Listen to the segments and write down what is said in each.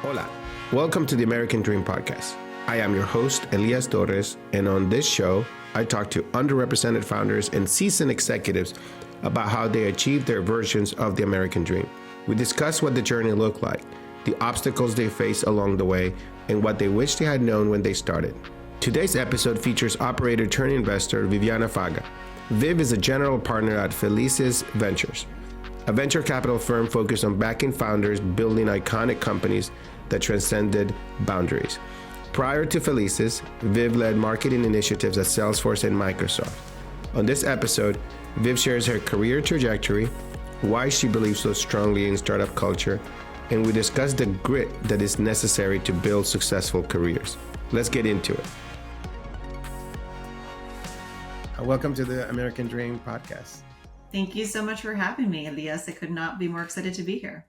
Hola, welcome to the American Dream Podcast. I am your host, Elias Torres, and on this show, I talk to underrepresented founders and seasoned executives about how they achieve their versions of the American dream. We discuss what the journey looked like, the obstacles they faced along the way, and what they wish they had known when they started. Today's episode features operator turned investor Viviana Faga. Viv is a general partner at Felicis Ventures, a venture capital firm focused on backing founders building iconic companies that transcended boundaries. Prior to Felicis, Viv led marketing initiatives at Salesforce and Microsoft. On this episode, Viv shares her career trajectory, why she believes so strongly in startup culture, and we discuss the grit that is necessary to build successful careers. Let's get into it. Welcome to the American Dream Podcast. Thank you so much for having me, Elias. I could not be more excited to be here.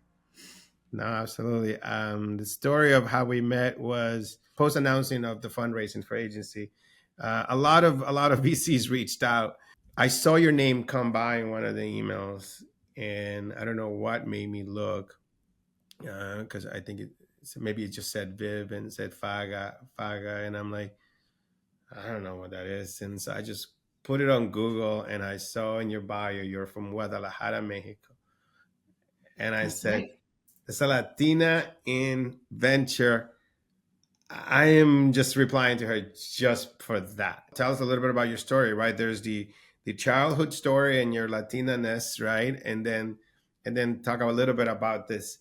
No, absolutely. The story of how we met was post-announcing of the fundraising for agency. A lot of VCs reached out. I saw your name come by in one of the emails, and I don't know what made me look, because I think maybe it just said Viv and said Faga, and I'm like, I don't know what that is. And so I just put it on Google, and I saw in your bio you're from Guadalajara, Mexico, and I said, right. It's a Latina in venture. I am just replying to her just for that. Tell us a little bit about your story, right? There's the childhood story and your Latina-ness, right? And then talk a little bit about this,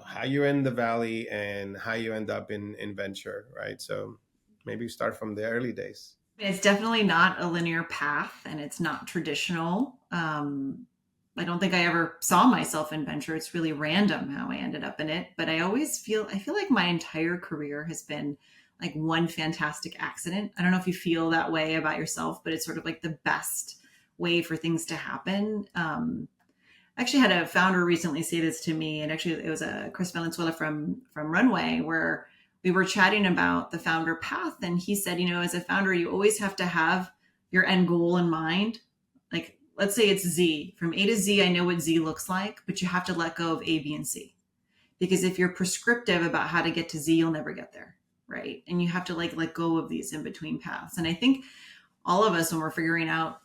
how you're in the Valley and how you end up in venture, right? So maybe start from the early days. It's definitely not a linear path, and it's not traditional. I don't think I ever saw myself in venture. It's really random how I ended up in it. But I feel like my entire career has been like one fantastic accident. I don't know if you feel that way about yourself, but it's sort of like the best way for things to happen. I actually had a founder recently say this to me, and actually it was Chris Valenzuela from Runway, where we were chatting about the founder path. And he said, as a founder, you always have to have your end goal in mind. Like, let's say it's Z. From A to Z, I know what Z looks like, but you have to let go of A, B, and C. Because if you're prescriptive about how to get to Z, you'll never get there, right? And you have to let go of these in-between paths. And I think all of us, when we're figuring out,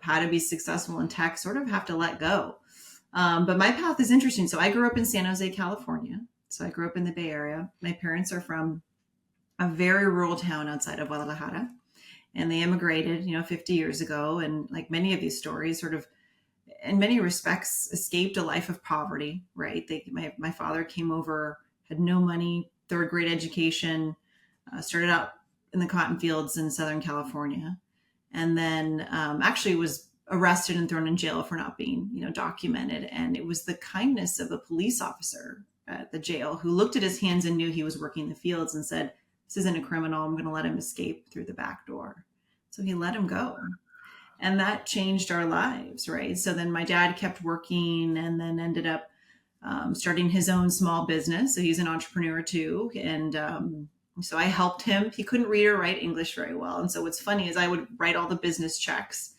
how to be successful in tech, sort of have to let go. But my path is interesting. So I grew up in San Jose, California. So I grew up in the Bay Area. My parents are from a very rural town outside of Guadalajara. And they immigrated, 50 years ago. And like many of these stories, sort of, in many respects, escaped a life of poverty, right? My father came over, had no money, third grade education, started out in the cotton fields in Southern California, and then actually was arrested and thrown in jail for not being, documented. And it was the kindness of a police officer at the jail who looked at his hands and knew he was working the fields and said, this isn't a criminal. I'm going to let him escape through the back door. So he let him go. And that changed our lives, right? So then my dad kept working and then ended up starting his own small business. So he's an entrepreneur too. And so I helped him. He couldn't read or write English very well. And so what's funny is I would write all the business checks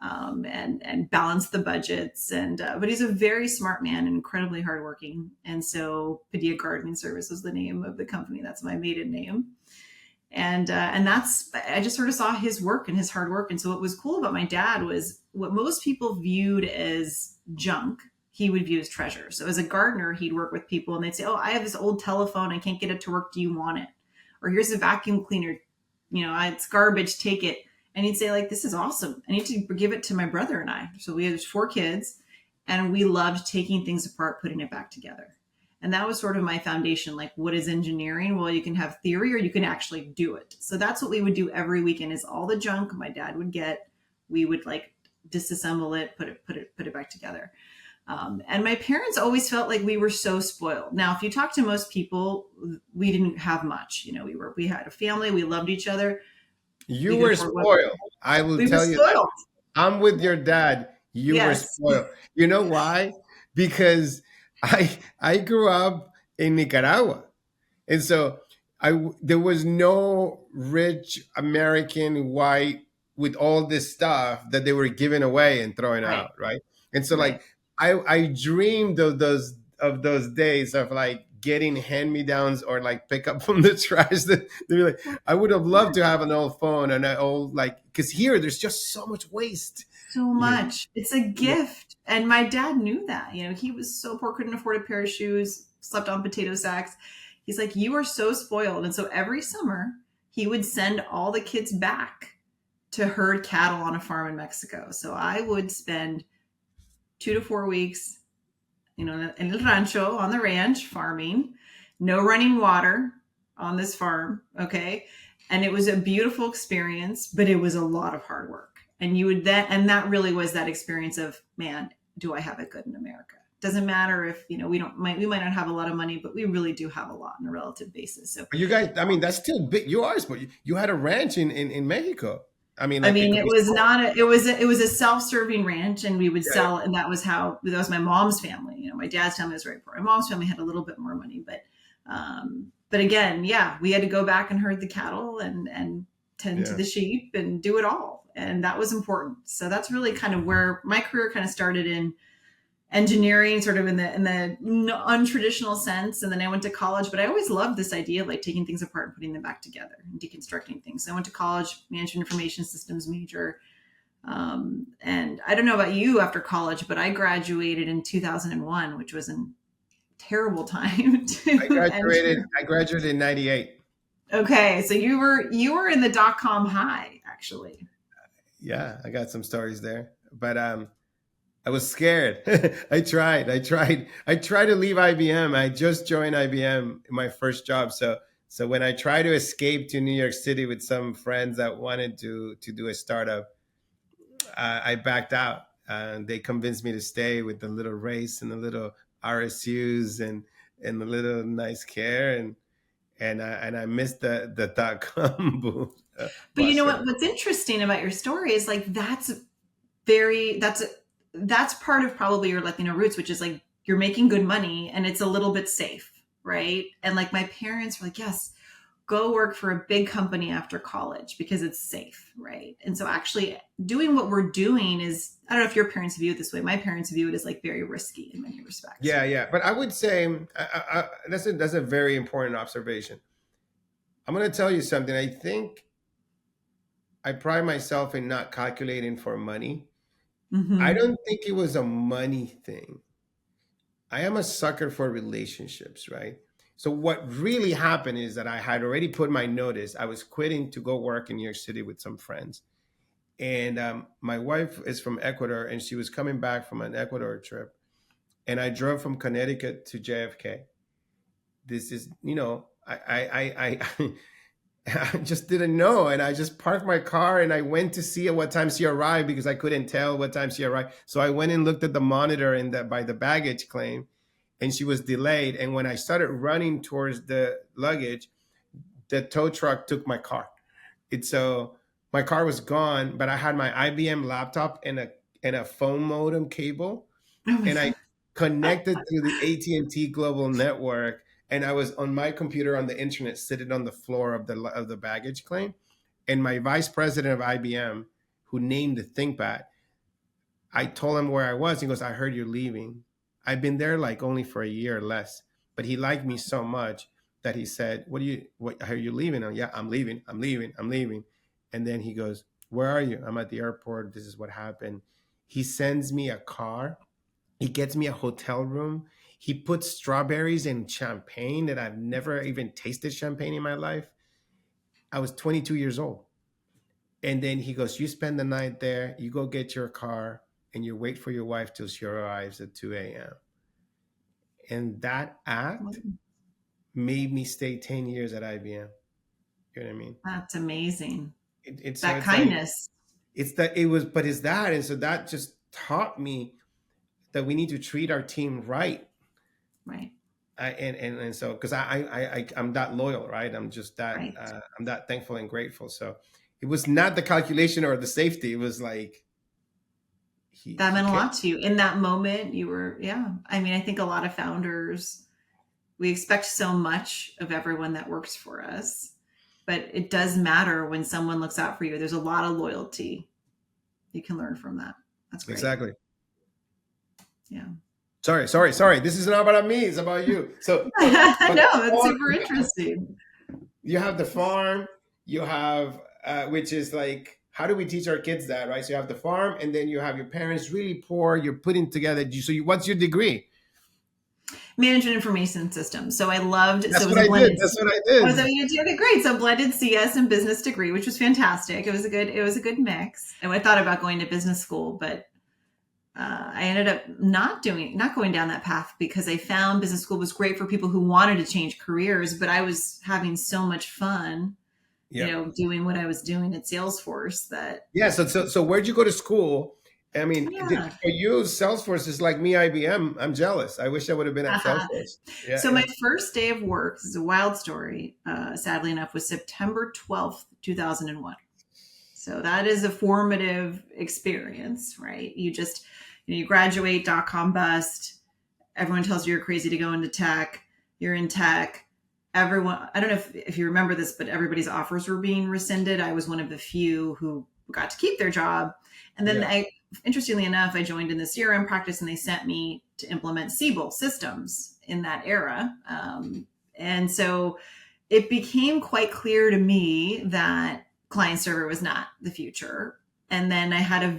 and balance the budgets. But he's a very smart man and incredibly hardworking. And so Padilla Gardening Service was the name of the company. That's my maiden name. And that's, I just sort of saw his work and his hard work. And so what was cool about my dad was what most people viewed as junk, he would view as treasure. So as a gardener, he'd work with people and they'd say, oh, I have this old telephone. I can't get it to work. Do you want it? Or here's a vacuum cleaner. It's garbage. Take it. And he'd say, this is awesome. I need to give it to my brother and I. So we had 4 kids and we loved taking things apart, putting it back together. And that was sort of my foundation. What is engineering? Well, you can have theory or you can actually do it. So that's what we would do every weekend is all the junk my dad would get. We would disassemble it, put it back together. And my parents always felt like we were so spoiled. Now, if you talk to most people, we didn't have much. We had a family. We loved each other. You were spoiled. I will tell you. I'm with your dad. You were spoiled. You know why? Because I grew up in Nicaragua. And so there was no rich American white with all this stuff that they were giving away and throwing out, right? And so I dreamed of those days of getting hand-me-downs or like pick up from the trash. They'd be like, I would have loved to have an old phone and an old, like, because here there's just so much waste. So You know, much. It's a gift. And my dad knew that. You know, he was so poor, couldn't afford a pair of shoes, slept on potato sacks. He's like, you are so spoiled. And so every summer, he would send all the kids back to herd cattle on a farm in Mexico. So I would spend 2 to 4 weeks, you know, in El Rancho on the ranch farming, no running water on this farm. Okay. And it was a beautiful experience, but it was a lot of hard work. And you would then, and that really was that experience of, man, do I have it good in America? Doesn't matter if, you know, we might not have a lot of money, but we really do have a lot on a relative basis. So, but you guys, I mean, that's still big. You are, but you had a ranch in Mexico. I mean, I like mean, it could it be was sold. not a, it was a self-serving ranch, and we would Yeah, sell, and that was my mom's family. You know, my dad's family was very poor. My mom's family had a little bit more money, but again, yeah, we had to go back and herd the cattle and tend to yeah. the sheep and do it all, and that was important. So that's really kind of where my career kind of started in engineering, sort of in the untraditional sense, and then I went to college. But I always loved this idea of like taking things apart and putting them back together and deconstructing things. So I went to college, management information systems major, and I don't know about you after college, but I graduated in 2001, which was a terrible time to enter. I graduated in '98. Okay, so you were in the dot-com high, actually. Yeah, I got some stories there, but I was scared. I tried to leave IBM. I just joined IBM, my first job. So when I tried to escape to New York City with some friends that wanted to do a startup, I backed out. They convinced me to stay with the little race and the little RSUs and the little nice care, and I missed the dot com boom But you know buster. what? What's interesting about your story is like very that's part of probably your Latino roots, which is like you're making good money and it's a little bit safe, right? And like my parents were like, yes, go work for a big company after college because it's safe, right? And so actually doing what we're doing is, I don't know if your parents view it this way. My parents view it as like very risky in many respects, Yeah, right? yeah. But I would say that's a very important observation. I'm going to tell you something. I think I pride myself in not calculating for money. I Mm-hmm. don't think it was a money thing. I am a sucker for relationships, right? So what really happened is that I had already put my notice. I was quitting to go work in New York City with some friends. And my wife is from Ecuador, and she was coming back from an Ecuador trip. And I drove from Connecticut to JFK. This is, I I just didn't know, and I just parked my car and I went to see at what time she arrived because I couldn't tell what time she arrived. So I went and looked at the monitor in that by the baggage claim, and she was delayed. And when I started running towards the luggage, the tow truck took my car. It's so my car was gone, but I had my IBM laptop and a phone modem cable, Oh my and I God. connected to the AT&T global network, and I was on my computer on the internet sitting on the floor of the baggage claim, and my vice president of IBM, who named the ThinkPad, I told him where I was. He goes, I heard you're leaving. I've been there like only for a year or less, but he liked me so much that he said, what, are you leaving? Yeah, I'm leaving. I'm leaving. And then he goes, where are you? I'm at the airport. This is what happened. He sends me a car. He gets me a hotel room. He puts strawberries in champagne that I've never even tasted champagne in my life. I was 22 years old. And then he goes, you spend the night there, you go get your car, and you wait for your wife till she arrives at 2 a.m. And that act made me stay 10 years at IBM. You know what I mean? That's amazing. So That it's like, kindness, but it's that. And so that just taught me that we need to treat our team right. right? And so, because I'm that loyal, right? Right. I'm that thankful and grateful. So it was not the calculation or the safety. It was like, That he meant a cared. lot to you in that moment. You were, yeah. I mean, I think a lot of founders, we expect so much of everyone that works for us, but it does matter when someone looks out for you. There's a lot of loyalty you can learn from that. That's great. Exactly. Yeah. Sorry. This is not about me. It's about you. But No, the that's farm, super interesting. you have the farm, you have, which is like, how do we teach our kids that, right? So you have the farm, and then you have your parents really poor. You're putting together. What's your degree? Management information systems. So I loved, so That's it was what a I did. blended. That's what I Oh, did. so you did. Okay, great. So blended CS and business degree, which was fantastic. It was a good mix. And I thought about going to business school, but I ended up not going down that path because I found business school was great for people who wanted to change careers, but I was having so much fun, Yeah. doing what I was doing at Salesforce that, Yeah. So where'd you go to school? I mean, yeah. for you, Salesforce is like me, IBM. I'm jealous. I wish I would have been at Salesforce. Yeah. So Yeah. my first day of work, this is a wild story, sadly enough, was September 12th, 2001. So that is a formative experience, right? You graduate, dot-com bust. Everyone tells you you're crazy to go into tech. You're in tech. Everyone, I don't know if you remember this, but everybody's offers were being rescinded. I was one of the few who got to keep their job. And then Yeah. interestingly enough, I joined in the CRM practice and they sent me to implement Siebel systems in that era. And so it became quite clear to me that client server was not the future. And then I had a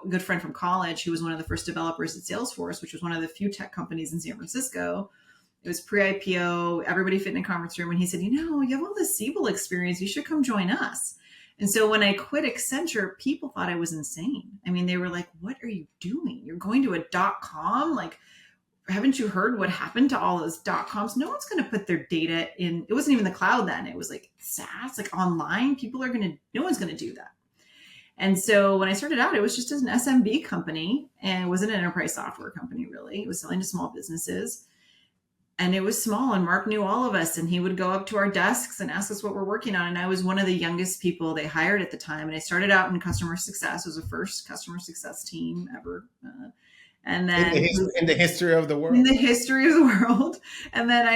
good friend from college who was one of the first developers at Salesforce, which was one of the few tech companies in San Francisco. It was pre-IPO, everybody fit in a conference room. And he said, you have all this Siebel experience. You should come join us. And so when I quit Accenture, people thought I was insane. I mean, they were like, what are you doing? You're going to a .com? Like, haven't you heard what happened to all those .coms? No one's going to put their data in. It wasn't even the cloud then. It was like SaaS, like online. No one's going to do that. And so when I started out, it was just an SMB company and it wasn't an enterprise software company, really. It was selling to small businesses and it was small. And Mark knew all of us and he would go up to our desks and ask us what we're working on. And I was one of the youngest people they hired at the time. And I started out in customer success. It was the first customer success team ever. And then In the history of the in world. the history of the world. And then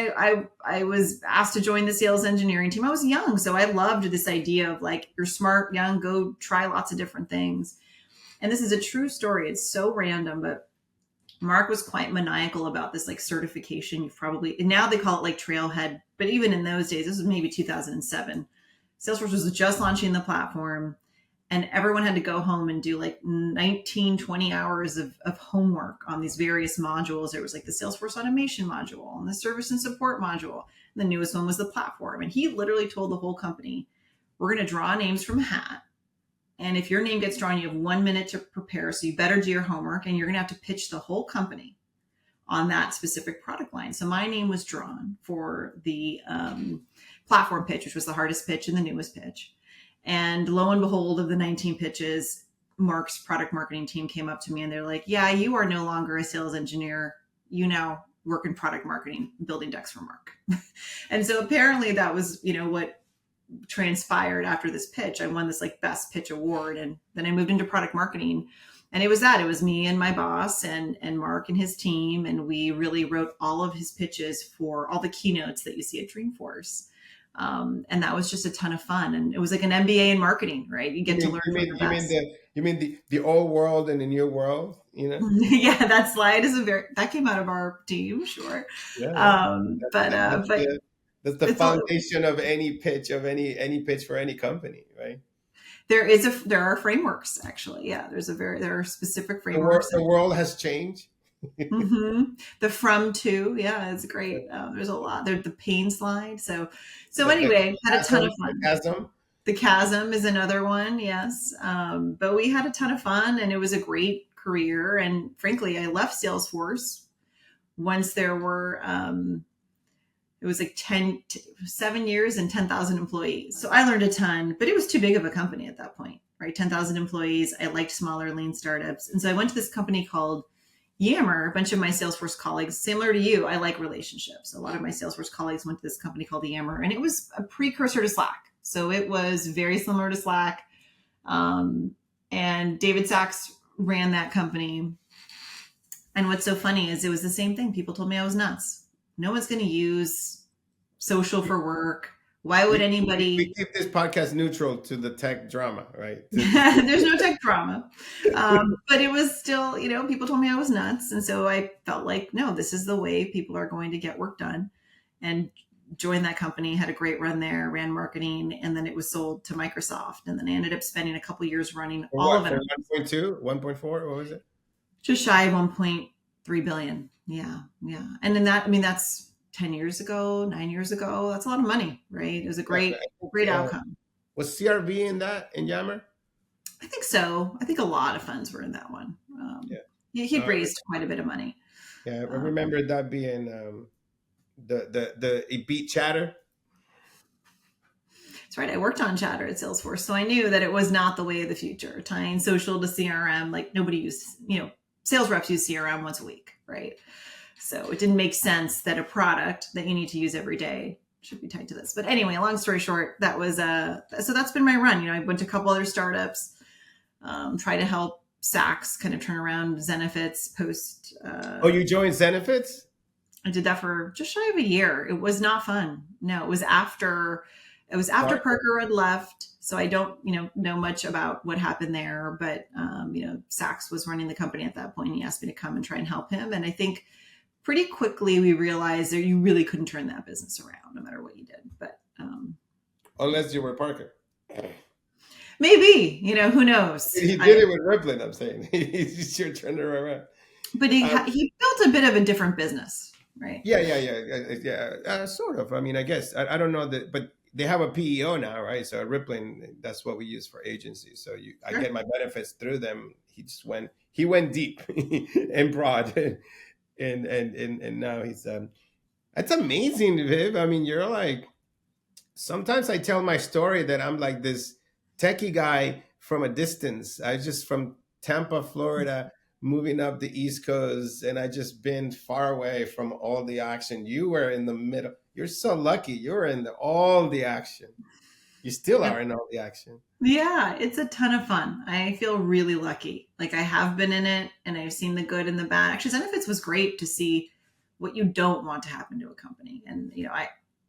I was asked to join the sales engineering team. I was young, so I loved this idea of like, you're smart, young, go try lots of different things. And this is a true story. It's so random, but Mark was quite maniacal about this like certification. You've probably, and now they call it like Trailhead, but even in those days, this was maybe 2007. Salesforce was just launching the platform and everyone had to go home and do like 19, 20 hours of homework on these various modules. There was like the Salesforce automation module and the service and support module. And the newest one was the platform. And he literally told the whole company, we're going to draw names from a hat. And if your name gets drawn, you have 1 minute to prepare. So you better do your homework and you're going to have to pitch the whole company on that specific product line. So my name was drawn for the platform pitch, which was the hardest pitch and the newest pitch. And lo and behold, of the 19 pitches, Mark's product marketing team came up to me and they're like, yeah, you are no longer a sales engineer. You now work in product marketing, building decks for Mark. And so apparently that was, what transpired after this pitch. I won this like best pitch award. And then I moved into product marketing. And it was me and my boss and Mark and his team. And we really wrote all of his pitches for all the keynotes that you see at Dreamforce. And that was just a ton of fun. And it was like an MBA in marketing, right? You get to learn from the best. You mean the old world and the new world, Yeah, that slide that came out of our team, sure. Yeah, yeah. But That's the it's all, foundation of any pitch, any pitch for any company, right? there are frameworks actually. Yeah, there are specific frameworks. The world has changed. Mm-hmm. The from to, yeah, it's great. There's a lot. There's the pain slide. So anyway, had a ton of The fun. chasm. The chasm is another one, yes. But we had a ton of fun, and it was a great career. And frankly, I left Salesforce once there were. It was like 7 years and 10,000 employees. So I learned a ton, but it was too big of a company at that point, right? 10,000 employees. I liked smaller lean startups. And so I went to this company called Yammer. A bunch of my Salesforce colleagues, similar to you, I like relationships. A lot of my Salesforce colleagues went to this company called Yammer, and it was a precursor to Slack. So it was very similar to Slack. And David Sachs ran that company. And what's so funny is it was the same thing. People told me I was nuts. No one's going to use social for work. Why would We anybody? keep this podcast neutral to the tech drama, right? There's no tech drama, but it was still, people told me I was nuts, and so I felt like, no, this is the way people are going to get work done, and joined that company. Had a great run there, ran marketing, and then it was sold to Microsoft, and then I ended up spending a couple years running For all what? of For it, 1.2, 1.4? What was it? just shy of 1.3 billion. Yeah, yeah, and then that, I mean, that's 10 years ago, 9 years ago. That's a lot of money, right? It was a Yeah, I great think, outcome. was CRV in that in Yammer? I think so. I think a lot of funds were in that one. Yeah. He'd raised quite a bit of money. Yeah, I Um, remember that being the it beat Chatter. that's right. I worked on Chatter at Salesforce, so I knew that it was not the way of the future. Tying social to CRM, like nobody used, sales reps use CRM once a week, right? So it didn't make sense that a product that you need to use every day should be tied to this. But anyway, long story short, that was so that's been my run. I went to a couple other startups, try to help Saks kind of turn around Zenefits post. Oh, you joined Zenefits? I did that for just shy of a year. It was not fun. No, it was after Why? Parker had left. So I don't, know much about what happened there, but Sachs was running the company at that point. He asked me to come and try and help him. And I think pretty quickly we realized that you really couldn't turn that business around no matter what you did. But Unless you were Parker. maybe, who knows? He did it with Rippling, I'm saying. He's sure turned it around. But he built a bit of a different business, right? Yeah. Sort of. I mean, I guess I don't know that, but they have a PEO now, right? So Rippling, that's what we use for agencies. So I Sure. get my benefits through them. He went deep and broad, and now he's That's amazing, Viv. I mean, you're like, sometimes I tell my story that I'm like this techie guy from a distance. I just from Tampa, Florida, moving up the East Coast, and I just been far away from all the action. You were in the middle. You're so lucky. You were in all the action. You still Yep. are in all the action. Yeah, it's a ton of fun. I feel really lucky. Like I have been in it and I've seen the good and the bad. Actually, Zenefits was great to see what you don't want to happen to a company. And,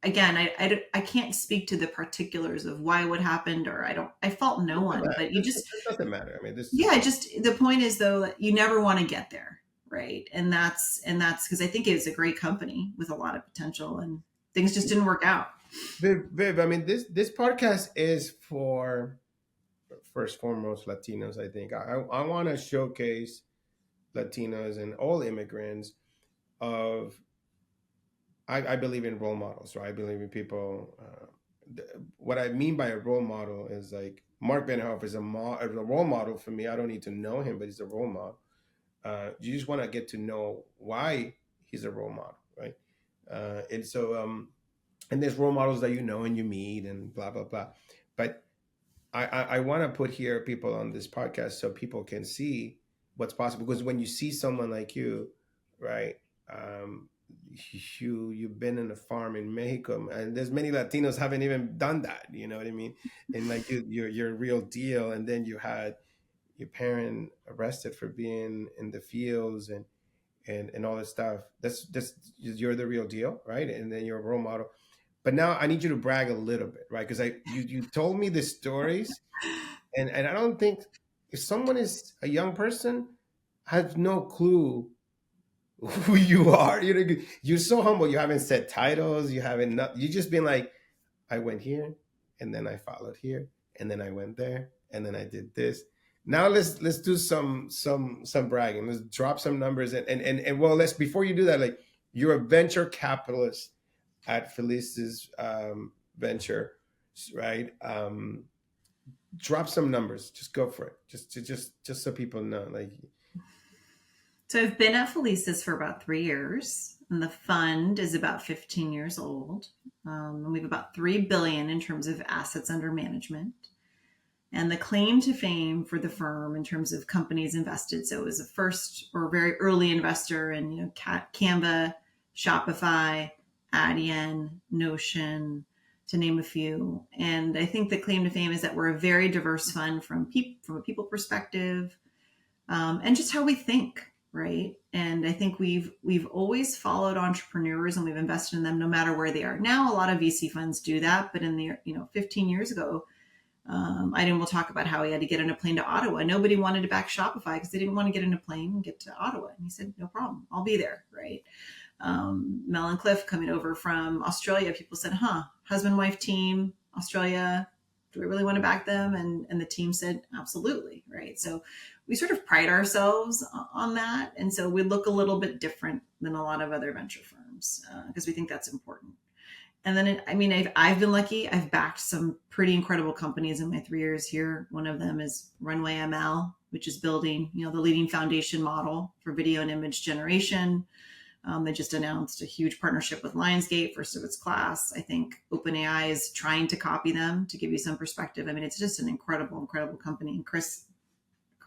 I can't speak to the particulars of why what happened, or I fault no It doesn't one, matter. but you just, It doesn't matter. I mean, this yeah, is just the point is though, that you never want to get there. Right. And that's because I think it's a great company with a lot of potential, and things just didn't work out. Viv. I mean, this podcast is for first foremost Latinos. I think I want to showcase Latinos and all immigrants of I believe in role models, right? I believe in people. What I mean by a role model is like Mark Benioff is is a role model for me. I don't need to know him, but he's a role model. You just want to get to know why he's a role model, right? And so, and there's role models that you know and you meet and blah blah blah. But I want to put here people on this podcast so people can see what's possible. Because when you see someone like you, right? Um, you've been in a farm in Mexico, and there's many Latinos haven't even done that. You know what I mean? And like you're a real deal. And then you had your parent arrested for being in the fields and all this stuff. That's you're the real deal, right? And then you're a role model. But now I need you to brag a little bit, right? Because you told me the stories, and I don't think if someone is a young person has no clue who you are. You're so humble. You haven't said titles. You haven't. You just been like, I went here, and then I followed here, and then I went there, and then I did this. Now let's do some bragging. Let's drop some numbers and well, let's before you do that, like you're a venture capitalist at Felicis Venture, right? Drop some numbers. Just go for it. Just so people know, like. So I've been at Felicis for about 3 years, and the fund is about 15 years old. And we have about 3 billion in terms of assets under management. And the claim to fame for the firm in terms of companies invested. So it was a first or very early investor in Canva, Shopify, Adyen, Notion, to name a few. And I think the claim to fame is that we're a very diverse fund from a people perspective, and just how we think, right? And I think we've always followed entrepreneurs and we've invested in them no matter where they are. Now a lot of VC funds do that, but in the 15 years ago, Iden will talk about how he had to get on a plane to Ottawa. Nobody wanted to back Shopify because they didn't want to get in a plane and get to Ottawa. And he said, no problem, I'll be there, right? Mel and Cliff coming over from Australia, people said, husband, wife team, Australia, do we really want to back them? And the team said, absolutely, right? So we sort of pride ourselves on that. And so we look a little bit different than a lot of other venture firms because we think that's important. And then, I've been lucky. I've backed some pretty incredible companies in my 3 years here. One of them is Runway ML, which is building, the leading foundation model for video and image generation. They just announced a huge partnership with Lionsgate, first of its class. I think OpenAI is trying to copy them. To give you some perspective, it's just an incredible, incredible company. And Chris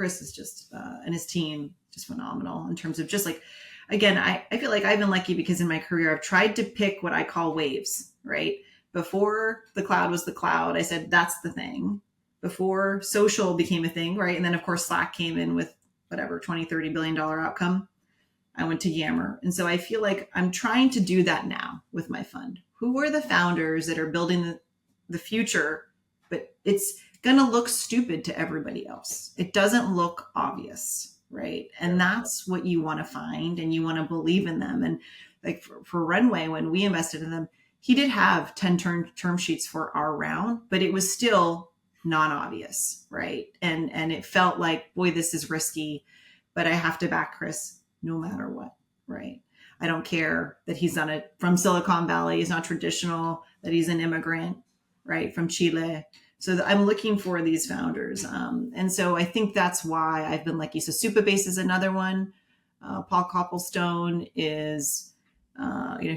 is just, and his team, just phenomenal in terms of just like, again, I feel like I've been lucky because in my career, I've tried to pick what I call waves, right? Before the cloud was the cloud, I said, that's the thing. Before social became a thing, right? And then of course, Slack came in with whatever, $20-30 billion outcome. I went to Yammer. And so I feel like I'm trying to do that now with my fund. Who are the founders that are building the future, but it's going to look stupid to everybody else? It doesn't look obvious, right? And that's what you want to find, and you want to believe in them. And like for Runway, when we invested in them, he did have 10 term sheets for our round, but it was still non-obvious, right? And it felt like, boy, this is risky, but I have to back Chris no matter what, right? I don't care that he's done it from Silicon Valley. He's not traditional, that he's an immigrant, right, from Chile. So I'm looking for these founders. And so I think that's why I've been lucky. So Supabase is another one. Paul Copplestone is,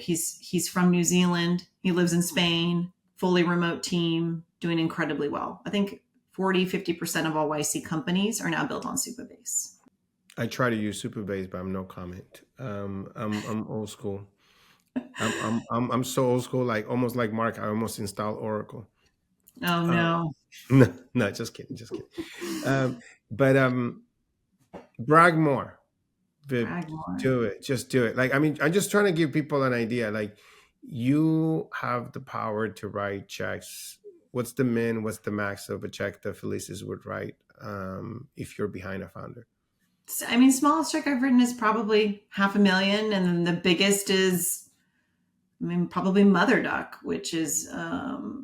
he's from New Zealand. He lives in Spain, fully remote team, doing incredibly well. I think 40-50% of all YC companies are now built on Supabase. I try to use Superbase, but I'm no comment. I'm old school. I'm so old school, like almost like Mark. I almost installed Oracle. Oh no. No, just kidding, just kidding. But brag more, Viv. Brag more. Do it, just do it. Like I'm just trying to give people an idea. Like you have the power to write checks. What's the min? What's the max of a check that Felicis would write if you're behind a founder? Smallest check I've written is probably $500,000, and then the biggest is, probably Mother Duck, which is, how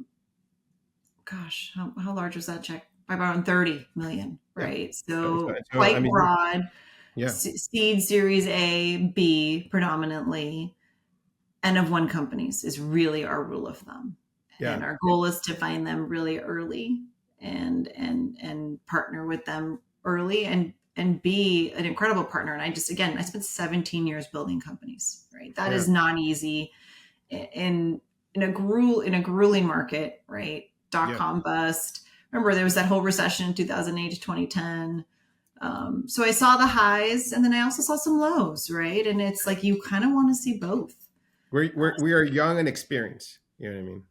large was that check? By around 30 million, right? Yeah. So quite broad. Yeah. Seed, Series A, B, predominantly, N of 1 companies is really our rule of thumb. Yeah. And our goal is to find them really early and partner with them early and be an incredible partner. And I spent 17 years building companies, right? That is not easy in a grueling market, right? .com bust. Remember, there was that whole recession in 2008 to 2010. So I saw the highs, and then I also saw some lows, right? And it's like, you kind of want to see both. We are young and experienced. You know what I mean?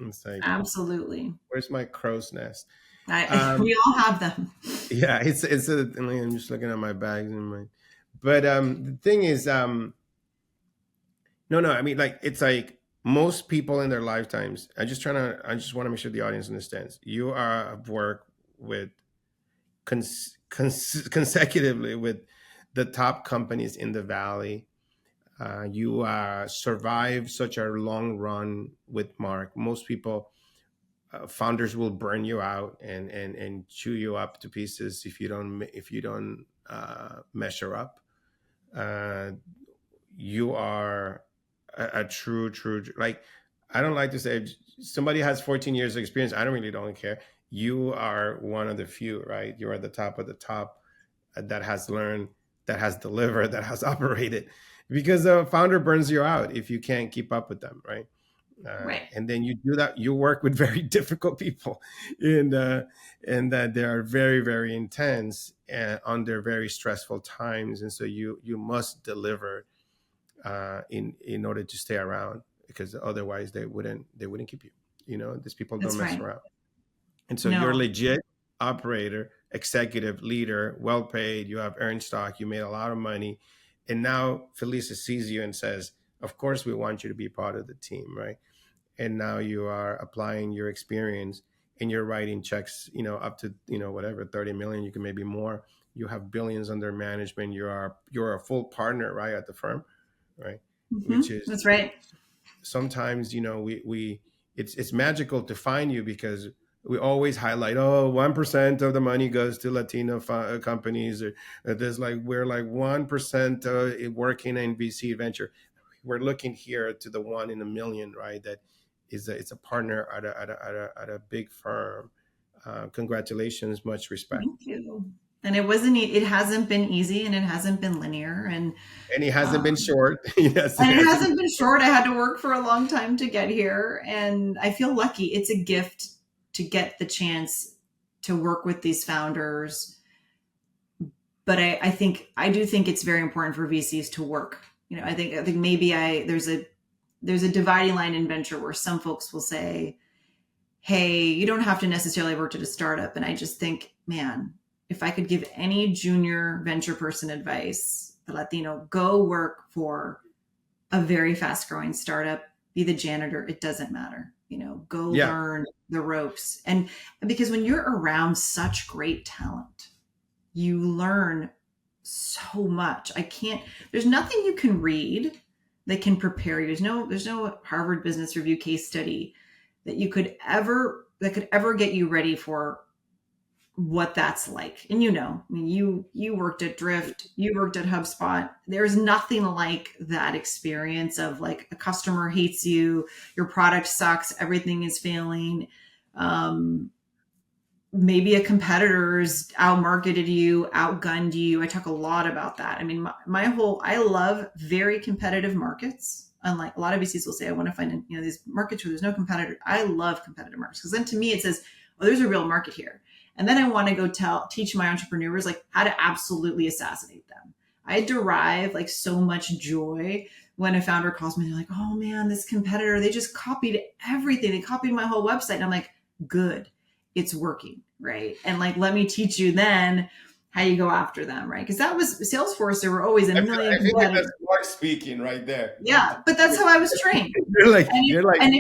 It's like, absolutely. Where's my crow's nest? We all have them. Yeah, I'm just looking at my bags and my. But the thing is, no. It's like most people in their lifetimes. I just want to make sure the audience understands. You have worked with consecutively with the top companies in the Valley. You survived such a long run with Mark. Most people, founders will burn you out and chew you up to pieces if you don't measure up. You are a true, like, I don't like to say if somebody has 14 years of experience. I don't care. You are one of the few, right? You are the top of the top that has learned, that has delivered, that has operated, because a founder burns you out if you can't keep up with them, right? Right. And then you do that. You work with very difficult people, and that they are very, very intense and under very stressful times, and so you must deliver in order to stay around, because otherwise they wouldn't keep you. These people don't mess around, and so you're a legit operator, executive leader, well paid. You have earned stock. You made a lot of money, And now Felicis sees you and says, of course we want you to be part of the team, right? And now you are applying your experience and you're writing checks, up to, whatever, 30 million, you can maybe more. You have billions under management. You're a full partner, right, at the firm, right? Which is That's right. sometimes, we it's magical to find you because we always highlight, oh, 1% of the money goes to Latino companies, or there's like, we're like 1% working in VC venture. We're looking here to the one in a million, right? That is it's a partner at a big firm. Congratulations, much respect. Thank you. And it hasn't been easy, and it hasn't been linear, And he hasn't been um, short. Yes, it and it hasn't. hasn't been short. I had to work for a long time to get here, and I feel lucky. It's a gift to get the chance to work with these founders. But I do think it's very important for VCs to work. I think maybe there's a dividing line in venture where some folks will say, hey, you don't have to necessarily work at a startup. And I just think, man, if I could give any junior venture person advice, the Latino, go work for a very fast growing startup, be the janitor, it doesn't matter. Go Yeah, learn the ropes. And because when you're around such great talent, you learn so much. There's nothing you can read that can prepare you. There's no Harvard Business Review case study that could ever get you ready for what that's like. And I mean, you worked at Drift, you worked at HubSpot. There's nothing like that experience of like a customer hates you, your product sucks, everything is failing. Maybe a competitor's outmarketed you, outgunned you. I talk a lot about that. I mean, I love very competitive markets. Unlike a lot of VCs will say, I want to find, these markets where there's no competitor. I love competitive markets because then to me it says, oh, there's a real market here. And then I want to go teach my entrepreneurs like how to absolutely assassinate them. I derive like so much joy when a founder calls me and they're like, oh man, this competitor, they just copied everything. They copied my whole website. And I'm like, good, it's working, right? And like, let me teach you then how you go after them, right? Because that was Salesforce. There were always a million I feel like competitors. that's Mark speaking right there. Yeah, but that's how I was trained. You're like, And if, you're like, and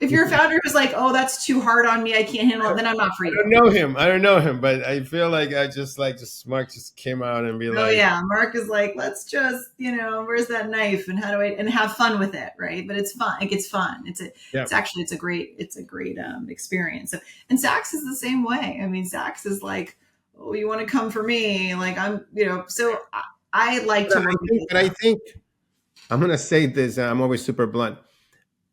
if you're a founder who's like, oh, that's too hard on me, I can't handle it, then I'm not for I you. don't know him. I don't know him, but I feel like I just like just Mark just came out and be Oh like, yeah, Mark is like, let's just, where's that knife and how do I and have fun with it, right? But it's fun. It gets fun. yeah, It's a great experience. So, and Saks is the same way. I mean, Saks is like, oh, you want to come for me? Like so I like to work with but I them. think I'm gonna say this. I'm always super blunt.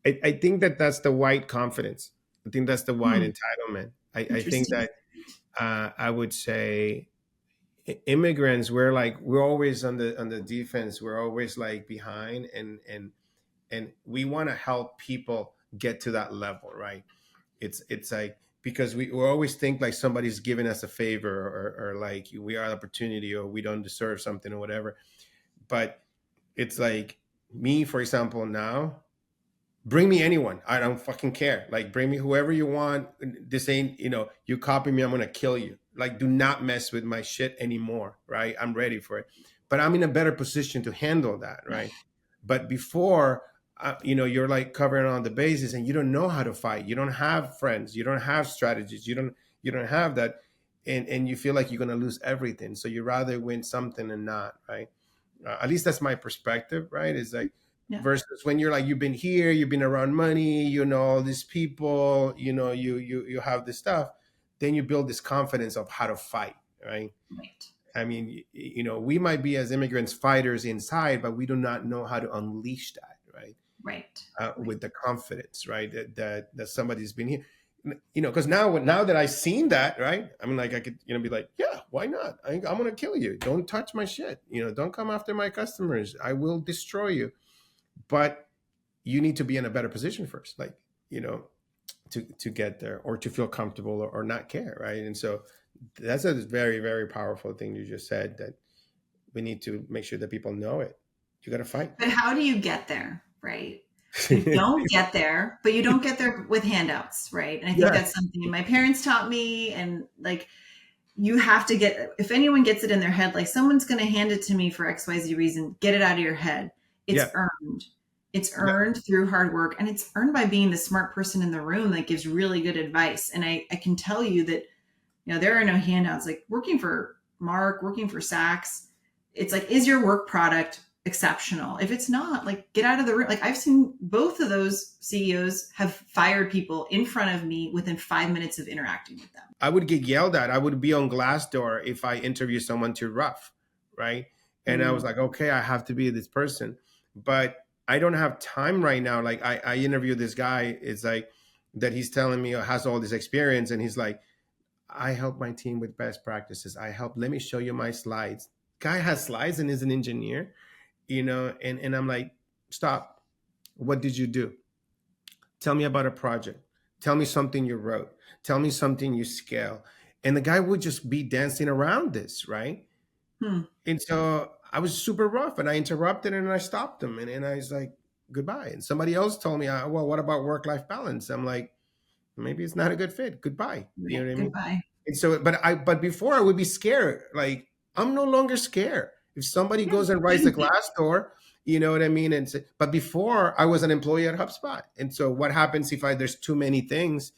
I think that that's the white confidence. I think that's the white Hmm, entitlement. I think interesting. that I would say immigrants, we're always on the defense. We're always like behind, and we want to help people get to that level, right? It's like because we always think like somebody's giving us a favor, or like we are an opportunity, or we don't deserve something or whatever. But it's like me, for example, now bring me anyone. I don't fucking care. Like, bring me whoever you want. This ain't, you copy me, I'm gonna kill you. Like, do not mess with my shit anymore, right? I'm ready for it. But I'm in a better position to handle that, right? But before, you're like covering on the bases, and you don't know how to fight. You don't have friends. You don't have strategies. You don't have that, and you feel like you're gonna lose everything. So you rather win something and not, right? At least that's my perspective, right? Is like Yeah, versus when you're like you've been here, you've been around money, all these people, you have this stuff, then you build this confidence of how to fight, right? right, I mean, we might be as immigrants fighters inside, but we do not know how to unleash that, right? right, right. With the confidence, right? That somebody's been here, because now that I've seen that, right? I mean, like I could, be like, yeah, why not? I'm gonna kill you. Don't touch my shit. Don't come after my customers. I will destroy you. But you need to be in a better position first, like, to get there, or to feel comfortable, or not care, right? And so that's a very, very powerful thing you just said, that we need to make sure that people know it. You got to fight. But how do you get there, right? You don't get there, but you don't get there with handouts, right? And I think Yeah. that's something my parents taught me, and like you have to get, if anyone gets it in their head, like someone's going to hand it to me for XYZ reason, get it out of your head. It's Yeah. earned. It's Yeah. earned through hard work, and it's earned by being the smart person in the room that gives really good advice. And I can tell you that, there are no handouts. Like working for Mark, working for Saks, it's like, is your work product exceptional? If it's not, like, get out of the room. Like, I've seen both of those CEOs have fired people in front of me within 5 minutes of interacting with them. I would get yelled at. I would be on Glassdoor if I interview someone too rough, right? And I was Mm, like, okay, I have to be this person, but I don't have time right now. Like I interviewed this guy. It's like that he's telling me has all this experience, and he's like, I help my team with best practices. I help. Let me show you my slides. Guy has slides and is an engineer, and I'm like, stop. What did you do? Tell me about a project. Tell me something you wrote. Tell me something you scale. And the guy would just be dancing around this, right? hmm, And so I was super rough, and I interrupted and I stopped him, and I was like, goodbye. And somebody else told me, well, what about work life balance? I'm like, maybe it's not a good fit. Goodbye. You know right. what I mean? Goodbye. And so, but before I would be scared. Like I'm no longer scared. If somebody Yeah, goes and writes a shouldn't be. glass door, you know what I mean? But before I was an employee at HubSpot. And so what happens if there's too many things?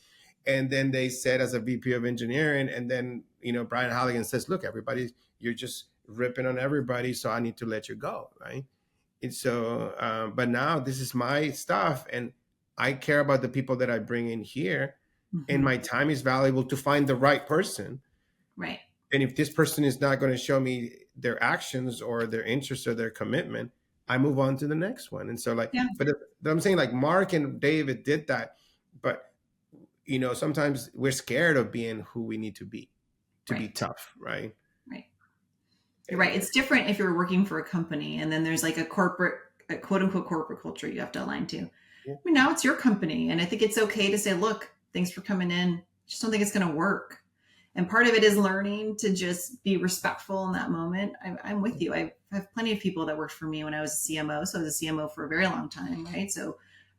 And then they said as a VP of engineering, and then, Brian Halligan says, look, everybody, you're just ripping on everybody. So I need to let you go. Right. And so, but now this is my stuff, and I care about the people that I bring in here, and Hmm. my time is valuable to find the right person. Right. And if this person is not going to show me their actions or their interest or their commitment, I move on to the next one. And so, like, Yeah. but I'm saying, like, Mark and David did that, but sometimes we're scared of being who we need to be Right. tough, right? Right. You're right. And It's different if you're working for a company and then there's like a quote unquote corporate culture you have to align to. I yeah, mean, now it's your company. And I think it's okay to say, look, thanks for coming in. Just don't think it's going to work. And part of it is learning to just be respectful in that moment. I'm with you. I have plenty of people that worked for me when I was a CMO. So I was a CMO for a very long time, right? So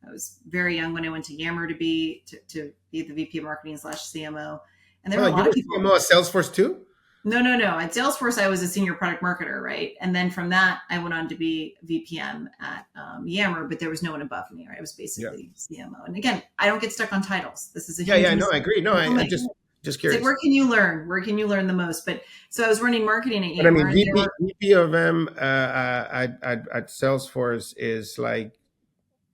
I was very young when I went to Yammer to be the VP of marketing / CMO. And there oh, were a you lot of were people. CMO at Salesforce too? No, no, no. At Salesforce, I was a senior product marketer, right? And then from that, I went on to be VPM at Yammer, but there was no one above me, right? I was Yeah, basically CMO. And again, I don't get stuck on titles. This is a yeah, huge yeah. No, I mistake agree. No, people I make. just It's like, curious. where can you learn? Where can you learn the most? But so I was running marketing at But I Yammer, mean, and there were, VP of M at Salesforce is like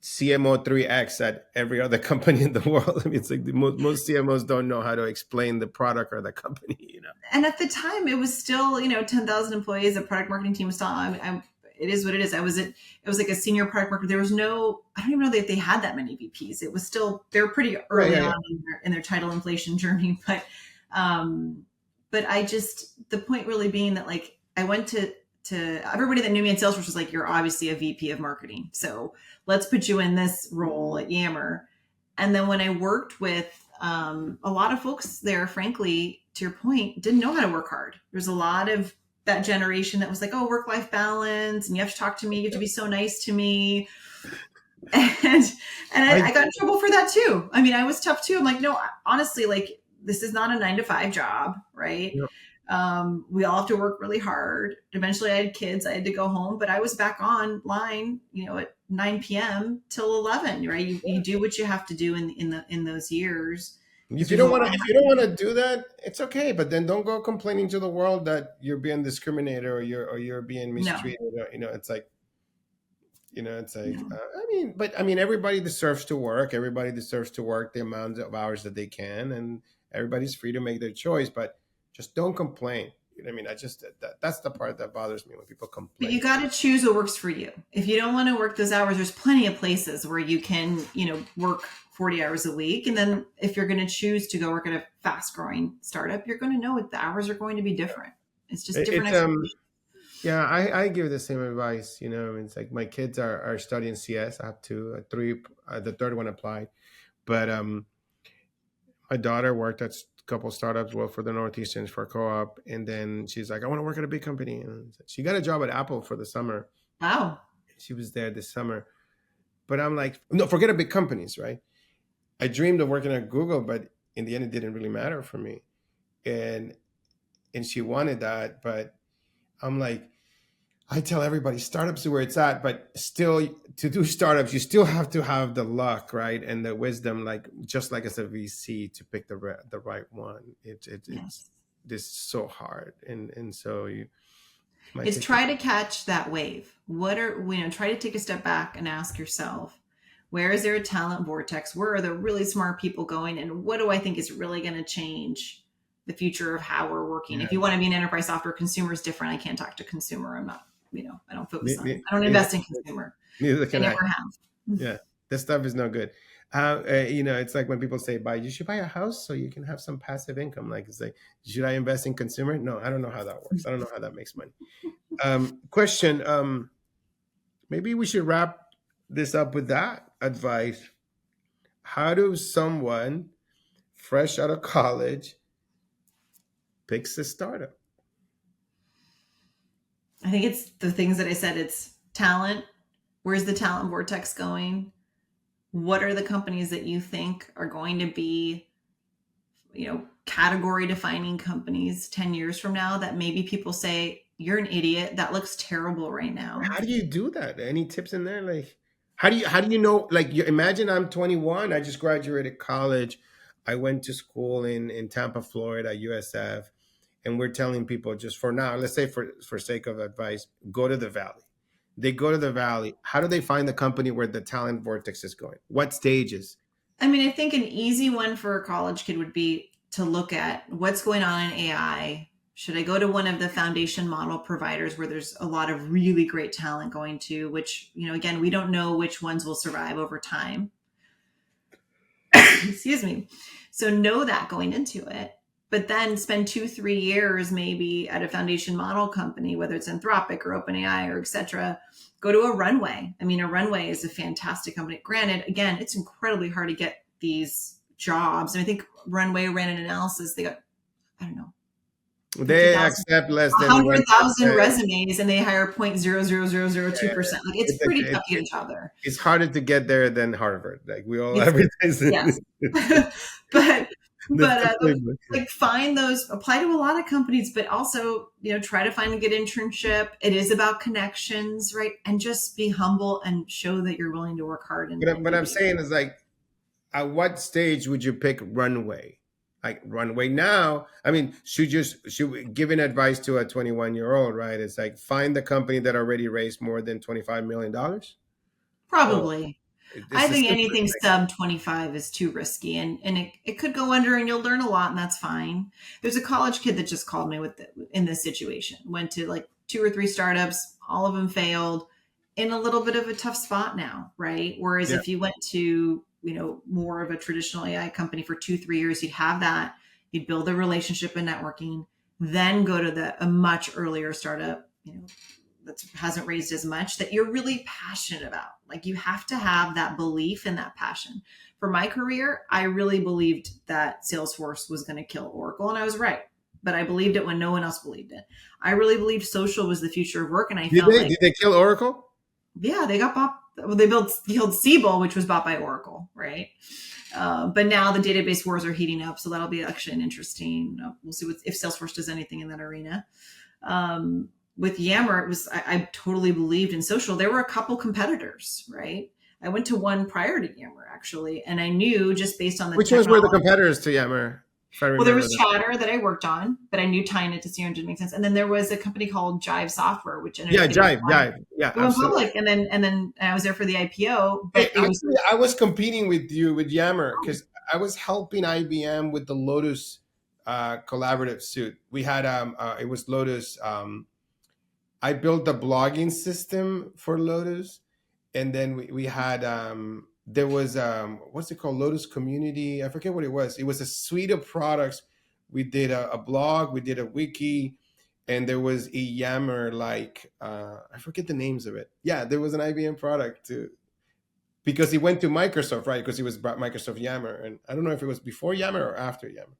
CMO 3X at every other company in the world. I mean, it's like most CMOs don't know how to explain the product or the company. and at the time, it was still, 10,000 employees. The product marketing team was still, it is what it is. It was like a senior product marketer. There was no, I don't even know that they had that many VPs. It was still, they were pretty Yeah, early yeah, yeah. on in their title inflation journey. Um, but the point really being that, like, I went to everybody that knew me in Salesforce was like, you're obviously a VP of marketing. So let's put you in this role at Yammer. And then when I worked with a lot of folks there, frankly, to your point, didn't know how to work hard. There's a lot of that generation that was like, oh, work life balance, and you have to talk to me, you have to be so nice to me. And I I got in trouble for that too. I mean, I was tough too. I'm like, no, honestly, like, this is not a 9 to 5 job, right? yeah. We all have to work really hard. Eventually, I had kids. I had to go home, but I was back online, at 9 p.m. till 11. Right? You do what you have to do in those years because If you there's a don't lot want to, if you don't want happening. to do that, it's okay. But then don't go complaining to the world that you're being discriminated or you're being No, mistreated. It's like it's like no. I mean, everybody deserves to work. Everybody deserves to work the amount of hours that they can, and everybody's free to make their choice. But just don't complain. I mean, that's the part that bothers me when people But you complain. got to choose what works for you. If you don't want to work those hours, there's plenty of places where you can, work 40 hours a week. And then if you're going to choose to go work at a fast growing startup, you're going to know the hours are going to be different. It's just different It's expectations. Yeah, I give the same advice. It's like my kids are studying CS. I have two, three. The third one applied, but my daughter worked at a couple startups, well, for the Northeastern for co-op, and then she's like, I want to work at a big company. And she got a job at Apple for the summer. Wow. She was there this summer, but I'm like, no, forget the big companies, right? I dreamed of working at Google, but in the end, it didn't really matter for me. And and she wanted that. But I'm like, I tell everybody startups are where it's at, but still to do startups, you still have to have the luck, right? And the wisdom, like just like as a VC to pick the right one. It's Yes. this so hard. And so you might It's take try to catch that wave. What are, try to take a step back and ask yourself, where is there a talent vortex? Where are the really smart people going? And what do I think is really going to change the future of how we're working? If yeah. you want to be an enterprise software, consumer is different. I can't talk to consumer. I'm not, I don't focus on, I don't Neither, invest in consumer. neither I can I. never have. Yeah, this stuff is no good. It's like when people say, "Buy, you should buy a house so you can have some passive income." Like, it's like, should I invest in consumer? No, I don't know how that works. I don't know how that makes money. Question: maybe we should wrap this up with that advice. How does someone fresh out of college picks a startup? I think it's the things that I said. It's talent. Where's the talent vortex going? What are the companies that you think are going to be, category defining companies 10 years from now that maybe people say, you're an idiot. That looks terrible right now. How do you do that? Any tips in there? Like, how do you know? Like, you imagine I'm 21. I just graduated college. I went to school in Tampa, Florida, USF, and we're telling people just for now. Let's say for sake of advice, go to the valley. They go to the valley. How do they find the company where the talent vortex is going? What stages? I mean, I think an easy one for a college kid would be to look at what's going on in AI. Should I go to one of the foundation model providers where there's a lot of really great talent going to, which, again, we don't know which ones will survive over time. Excuse me. So know that going into it, but then spend 2-3 years maybe at a foundation model company, whether it's Anthropic or OpenAI or etc. Go to a Runway. I mean, a Runway is a fantastic company. Granted, again, it's incredibly hard to get these jobs. And I think Runway ran an analysis. They got, I don't know, They 50,000, accept less than 100,000 1%. resumes, and they hire Yeah, 0.00002%. Like, it's like pretty tough to get a job there. it's harder to get there than Harvard. Like we all It's, advertise yes. it. but That's the playbook. like, find those, apply to a lot of companies, but also try to find a good internship. It is about connections, right? And just be humble and show that you're willing to work hard and, But and what give I'm it. saying is like, at what stage would you pick Runway? Like Runway now, I mean, should we giving advice to a 21-year-old, right? It's like find the company that already raised more than $25 million. Or Probably. I it's the think simplest anything thing. sub 25 is too risky, and it could go under and you'll learn a lot, and that's fine. There's a college kid that just called me in this situation, went to like 2 or 3 startups, all of them failed, in a little bit of a tough spot now, right? Whereas Yeah. if you went to, more of a traditional AI company for 2-3 years, you'd have that, you'd build a relationship and networking, then go to a much earlier startup, that hasn't raised as much, that you're really passionate about. Like, you have to have that belief and that passion. For my career, I really believed that Salesforce was going to kill Oracle, and I was right. But I believed it when no one else believed it. I really believed social was the future of work, and I Did felt they like, did they kill Oracle? yeah, they got bought. Well, they killed Siebel, which was bought by Oracle, right? But now the database wars are heating up, so that'll be actually an interesting. We'll see if Salesforce does anything in that arena. With Yammer, it was I totally believed in social. There were a couple competitors, right? I went to one prior to Yammer actually, and I knew just based on the Which ones were the technology. competitors to Yammer? If I Well, there remember was that. Chatter that I worked on, but I knew tying it to CRM didn't make sense. And then there was a company called Jive Software, which ended up Yeah, getting Jive, acquired. Jive. Yeah, It went absolutely. public, and then I was there for the IPO, Hey, but it was. actually, I was competing with you with Yammer because I was helping IBM with the Lotus collaborative suite. We had it was Lotus. I built the blogging system for Lotus, and then we had there was what's it called, Lotus Community. I forget what it was. It was a suite of products. We did a blog, we did a wiki, and there was a Yammer, like I forget the names of it. Yeah, there was an IBM product too, because he went to Microsoft, right? Because he was Microsoft Yammer, and I don't know if it was before Yammer or after Yammer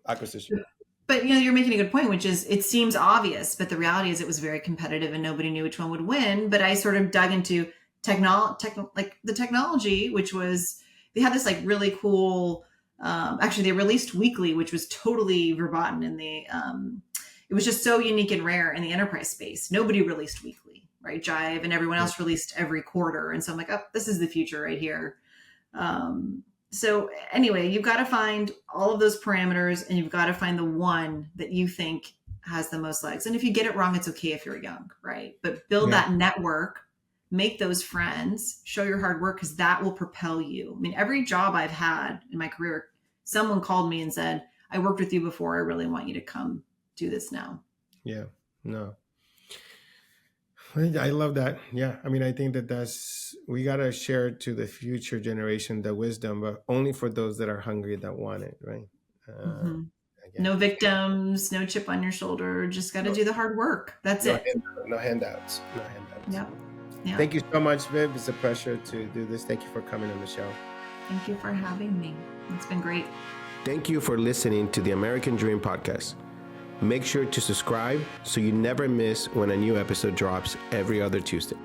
acquisition. But you're making a good point, which is it seems obvious, but the reality is it was very competitive and nobody knew which one would win. But I sort of dug into like the technology, which was they had this like really cool. Actually, they released weekly, which was totally verboten in the it was just so unique and rare in the enterprise space. Nobody released weekly, right? Jive and everyone Yeah. else released every quarter. And so I'm like, oh, this is the future right here. So anyway, you've got to find all of those parameters, and you've got to find the one that you think has the most legs. And if you get it wrong, it's okay if you're young, right? But build that network, make those friends, show your hard work, because that will propel you. I mean, every job I've had in my career, someone called me and said, I worked with you before. I really want you to come do this now. Yeah. No. I love that. Yeah. I mean, I think we got to share to the future generation the wisdom, but only for those that are hungry, that want it, right? Mm-hmm. Again, No victims, no chip on your shoulder. Just got to do the hard work. That's it. No handouts. No handouts. Yep. Yeah. Thank you so much, Viv. It's a pleasure to do this. Thank you for coming on the show. Thank you for having me. It's been great. Thank you for listening to the American Dream Podcast. Make sure to subscribe so you never miss when a new episode drops every other Tuesday.